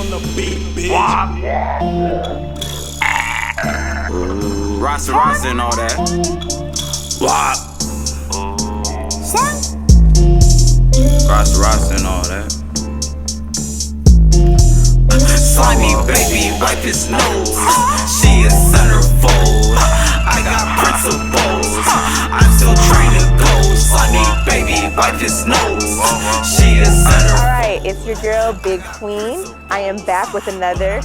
on the beat, bitch. Rasta and all that. Rasta and all that. Slimy baby, wipe his nose. She is centerfold. I got principles. I'm still trying to go. Slimy baby, wipe his nose. She is centerfold. Alright, it's your girl, Big Queen. I am back with another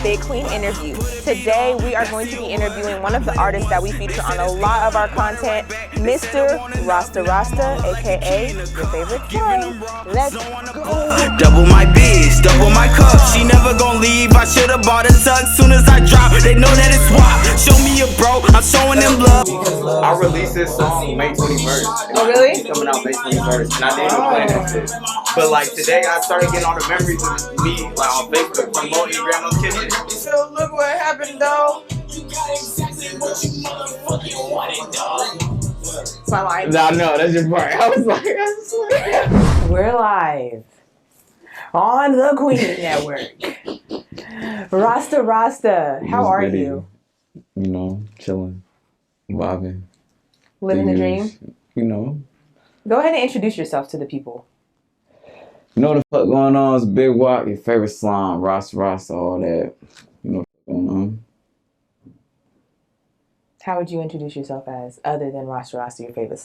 Big Queen interview. Today we are going to be interviewing one of the artists that we feature on a lot of our content, Mr. Rasta, aka your favorite slime. Let's go. Double my bitch, double my cup. She never gon' leave. I should've bought a tux. Soon as I drop, they know that it's WAP. Show me a bro, I'm showing them love. I released this song May 21st. Oh really? It's coming out May 21st, and I didn't even plan that shit. But like today, I started getting all the memories of me like on Facebook promoting Grandma's Kitchen. So look what happened though. My line. No, that's your part. I was like. We're live on the Queen Network. Rasta, how are you? You know, chilling, vibing, Living the dream? You know. Go ahead and introduce yourself to the people. You know what the fuck going on? It's Big Walk, your favorite slime, Rasta, all that. You know what going on. How would you introduce yourself as, other than Rasta, your favorite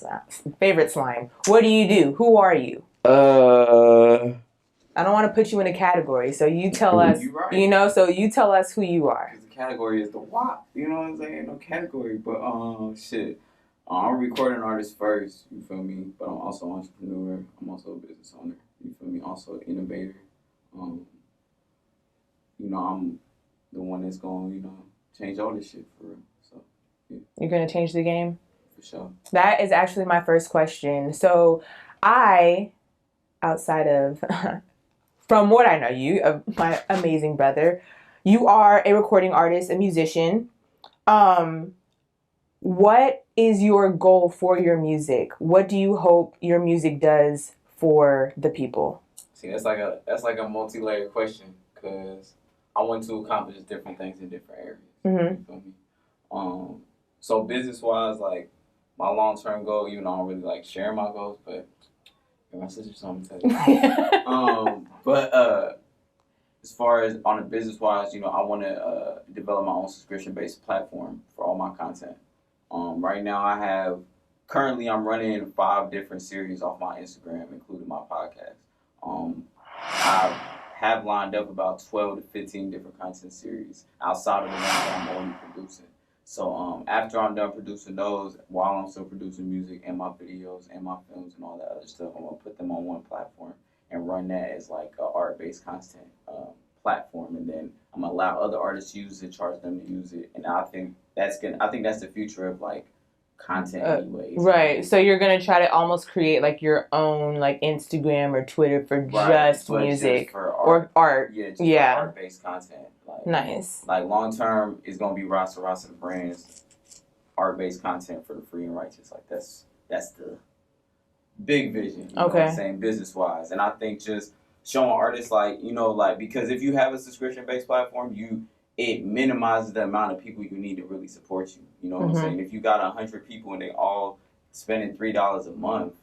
slime? What do you do? Who are you? I don't want to put you in a category, so you tell us, right. you know, so you tell us who you are. The category is the WAP, you know what I'm saying? No category, but shit. I'm a recording artist first, you feel me? But I'm also an entrepreneur. I'm also a business owner, you feel me? Also an innovator. You know, I'm the one that's going, you know, change all this shit for real. So, yeah. You're going to change the game? For sure. That is actually my first question. So I, outside of, from what I know you, of my amazing brother, you are a recording artist, a musician. What is your goal for your music? What do you hope your music does for the people? See, that's like a multi-layered question, because I want to accomplish different things in different areas. Mm-hmm. You feel me? So business-wise, like my long-term goal, even though I don't really like sharing my goals, but my sister's something to tell you. But as far as on a business-wise, you know, I want to develop my own subscription-based platform for all my content. Right now, currently I'm running 5 different series off my Instagram, including my podcast. I have lined up about 12 to 15 different content series outside of the ones that I'm already producing. So after I'm done producing those, while I'm still producing music and my videos and my films and all that other stuff, I'm going to put them on one platform and run that as like an art-based content platform. And then I'm going to allow other artists to use it, charge them to use it. And I think that's the future of like content anyways. Right. So you're going to try to almost create like your own like Instagram or Twitter for just music, just for or art. Yeah, just for art-based content. Like, nice. Like long term is going to be Rasta the brand's art-based content for the free and righteous. Like that's the big vision. You know what I'm saying, business-wise. And I think just showing artists like, you know, like, because if you have a subscription-based platform, it minimizes the amount of people you need to really support you. You know what I'm saying? If you got 100 people and they all spending $3 a month,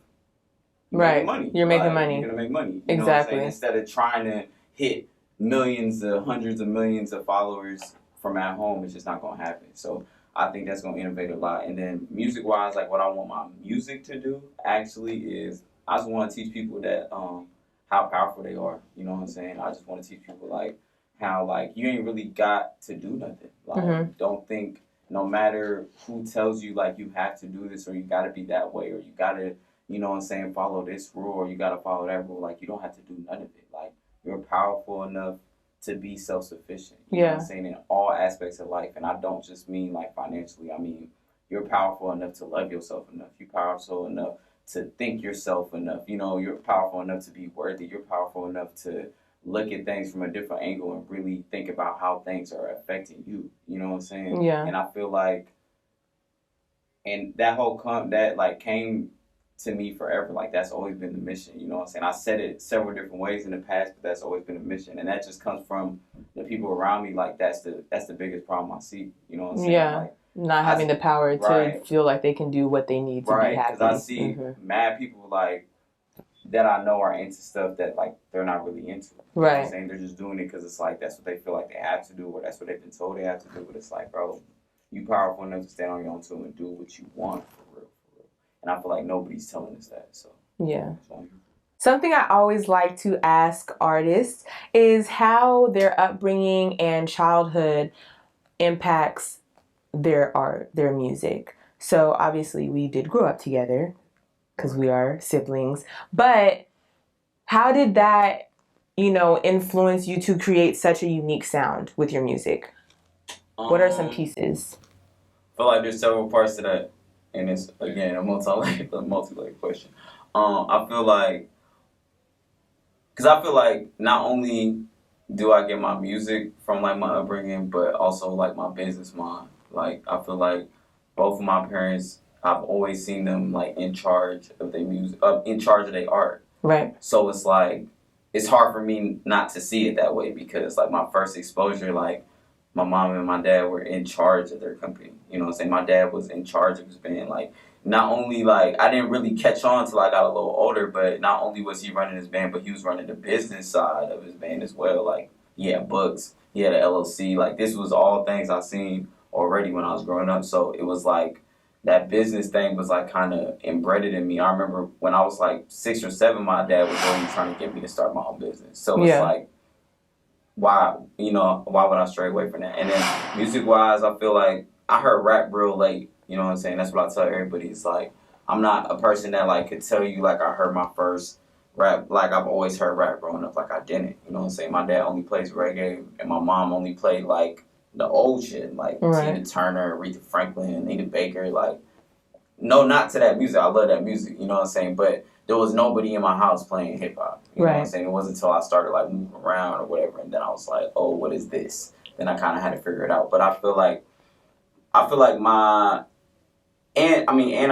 you're making money. You're making money. You're gonna make money. You exactly. know what I'm saying? Instead of trying to hit hundreds of millions of followers from at home, it's just not gonna happen. So I think that's gonna innovate a lot. And then music-wise, like what I want my music to do actually is I just want to teach people that how powerful they are. You know what I'm saying? I just want to teach people like how like you ain't really got to do nothing. Like don't think no matter who tells you like you have to do this or you got to be that way or you got to, you know what I'm saying, follow this rule or you got to follow that rule. Like you don't have to do none of it. Like you're powerful enough to be self-sufficient. You know what I'm saying, in all aspects of life. And I don't just mean like financially. I mean you're powerful enough to love yourself enough. You're powerful enough to think yourself enough. You know, you're powerful enough to be worthy. You're powerful enough to look at things from a different angle and really think about how things are affecting you. You know what I'm saying? Yeah. And I feel like, and that whole came to me forever. Like, that's always been the mission, you know what I'm saying? I said it several different ways in the past, but that's always been the mission. And that just comes from the people around me. Like, that's the biggest problem I see, you know what I'm saying? Yeah. Like, not having the power to right. feel like they can do what they need to be happy. Because I see mad people, like, that I know are into stuff that, like, they're not really into. You know what I'm saying? They're just doing it because it's like that's what they feel like they have to do, or that's what they've been told they have to do. But it's like, bro, you powerful enough to stand on your own two and do what you want for real. And I feel like nobody's telling us that. So yeah. Something I always like to ask artists is how their upbringing and childhood impacts their art, their music. So obviously we did grow up together because we are siblings. But how did that, influence you to create such a unique sound with your music? What are some pieces? I feel like there's several parts to that, and it's, again, a multi-layered question. I feel like not only do I get my music from, like, my upbringing, but also, like, my business mind. Like, I feel like both of my parents, I've always seen them, like, in charge of their music, in charge of their art. Right. So it's like, it's hard for me not to see it that way because, like, my first exposure, like, my mom and my dad were in charge of their company. You know what I'm saying? My dad was in charge of his band. Like, not only, like, I didn't really catch on till I got a little older, but not only was he running his band, but he was running the business side of his band as well. Like, he had books, he had an LLC. Like, this was all things I seen already when I was growing up. So it was like, that business thing was, like, kind of embedded in me. I remember when I was, like, 6 or 7, my dad was already trying to get me to start my own business. So it's like, why would I stray away from that? And then music-wise, I feel like I heard rap real late. You know what I'm saying? That's what I tell everybody. It's like, I'm not a person that, like, could tell you, like, I heard my first rap. Like, I've always heard rap growing up. Like, I didn't. You know what I'm saying? My dad only plays reggae, and my mom only played, like, the old shit, like Tina Turner, Aretha Franklin, Anita Baker, like, no, not to that music. I love that music, you know what I'm saying? But there was nobody in my house playing hip hop. You know what I'm saying? It wasn't until I started, like, moving around or whatever, and then I was like, oh, what is this? Then I kind of had to figure it out. But I feel like I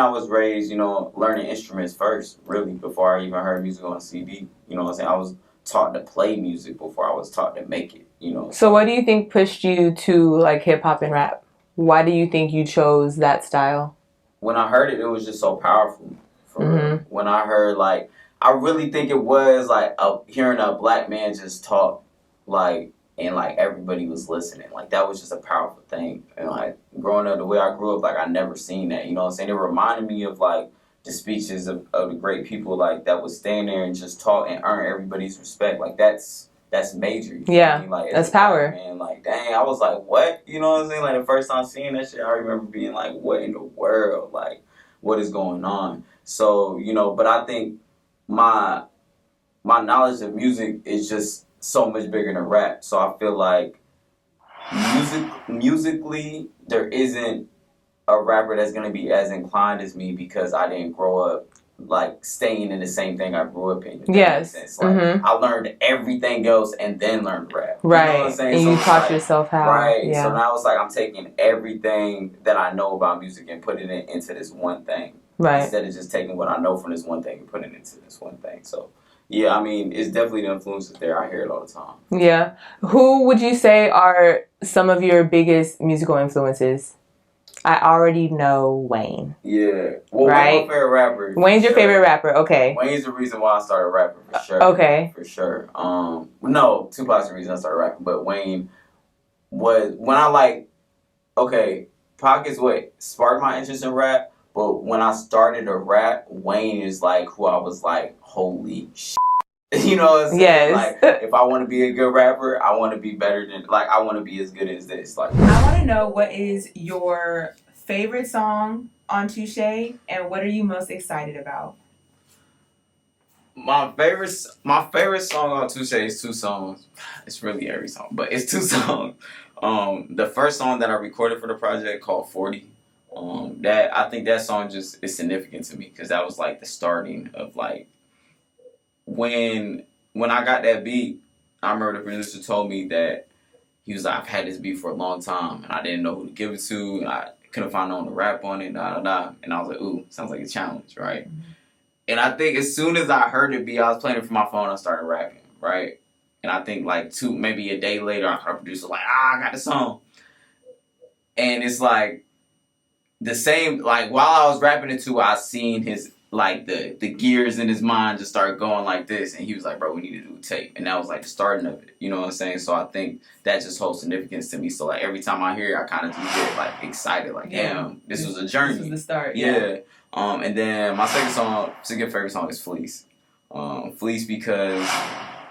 was raised, learning instruments first, really, before I even heard music on a CD. You know what I'm saying? I was taught to play music before I was taught to make it, So what do you think pushed you to, like, hip-hop and rap? Why do you think you chose that style? When I heard it, it was just so powerful. For real. When I heard, like, I really think it was, like, hearing a black man just talk, like, and, like, everybody was listening. Like, that was just a powerful thing. And, like, growing up the way I grew up, like, I never seen that, you know what I'm saying? It reminded me of, like, the speeches of the great people, like, that would stand there and just talk and earn everybody's respect. Like, that's major. Yeah, like, that's power. Man, like, dang, I was like, what? You know what I'm saying? Like, the first time seeing that shit, I remember being like, what in the world? Like, what is going on? So, but I think my knowledge of music is just so much bigger than rap. So I feel like musically, there isn't a rapper that's going to be as inclined as me because I didn't grow up, like, staying in the same thing I grew up in. Yes. Like, I learned everything else and then learned rap. Right. You know what I'm saying? And you taught yourself how. Right. Yeah. So now it's like I'm taking everything that I know about music and putting it into this one thing. Right. Instead of just taking what I know from this one thing and putting it into this one thing. So, yeah, I mean, it's definitely the influences there. I hear it all the time. Yeah. Who would you say are some of your biggest musical influences? I already know Wayne. Yeah. Well, right? Wayne's my favorite rapper. Wayne's your favorite rapper, okay. Wayne's the reason why I started rapping, for sure. Okay. For sure. No, Tupac's the reason I started rapping, but Wayne was, when I, like, okay, Pac is what sparked my interest in rap, but when I started to rap, Wayne is, like, who I was like, holy shit. You know what I'm saying? Yes. Like, if I want to be a good rapper, I want to be better than, like, I want to be as good as this. Like, I want to know, what is your favorite song on Touche, and what are you most excited about? My favorite song on Touche is 2 songs. It's really every song, but it's 2 songs. The first song that I recorded for the project called 40. I think that song just is significant to me because that was, like, the starting of, like, when I got that beat. I remember the producer told me that he was like, I've had this beat for a long time and I didn't know who to give it to, and I couldn't find no one to rap on it, and I was like, ooh, sounds like a challenge, right? And I think as soon as I heard it I was playing it from my phone, I started rapping, right? And I think like maybe a day later, I heard a producer like, I got the song. And it's like the same, like while I was rapping it too, I seen his, like the gears in his mind just start going like this. And he was like, bro, we need to do a tape. And that was like the starting of it. You know what I'm saying? So I think that just holds significance to me. So like every time I hear it, I kind of just get like excited. Like, damn, this was a journey. This was the start. Yeah. And then my second favorite song is Fleece. Fleece because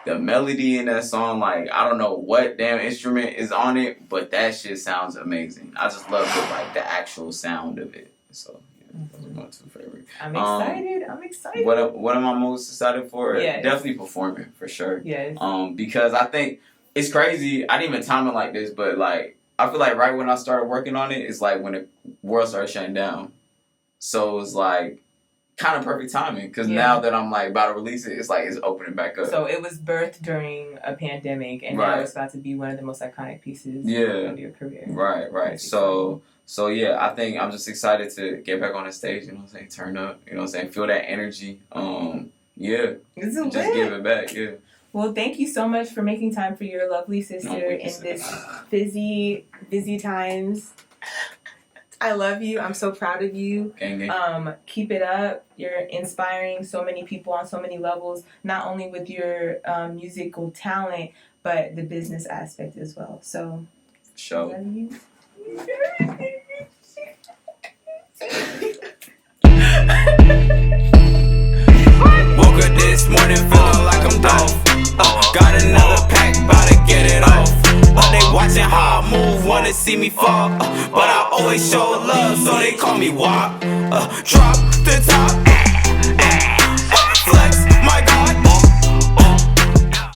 the melody in that song, like, I don't know what damn instrument is on it, but that shit sounds amazing. I just love the actual sound of it. So, yeah, those are my two favorites. I'm excited. What am I most excited for? Yes. Definitely performing, for sure. Yes. Because I think it's crazy. I didn't even time it like this, but, like, I feel like right when I started working on it, it's like when the world started shutting down. So it's like kind of perfect timing because now that I'm like about to release it, it's like it's opening back up. So it was birthed during a pandemic, and now it's about to be one of the most iconic pieces of your career. Right. So yeah, I think I'm just excited to get back on the stage. You know what I'm saying? Turn up. You know what I'm saying? Feel that energy. Yeah. Just give it back. Yeah. Well, thank you so much for making time for your lovely sister in this busy times. I love you. I'm so proud of you. Keep it up. You're inspiring so many people on so many levels, not only with your musical talent, but the business aspect as well. So, I love you. Woke up this morning feeling like I'm Dolph. Got another pack, bout to get it off. They watching how I move, wanna see me fall. But I always show love, so they call me WAP. Drop the top.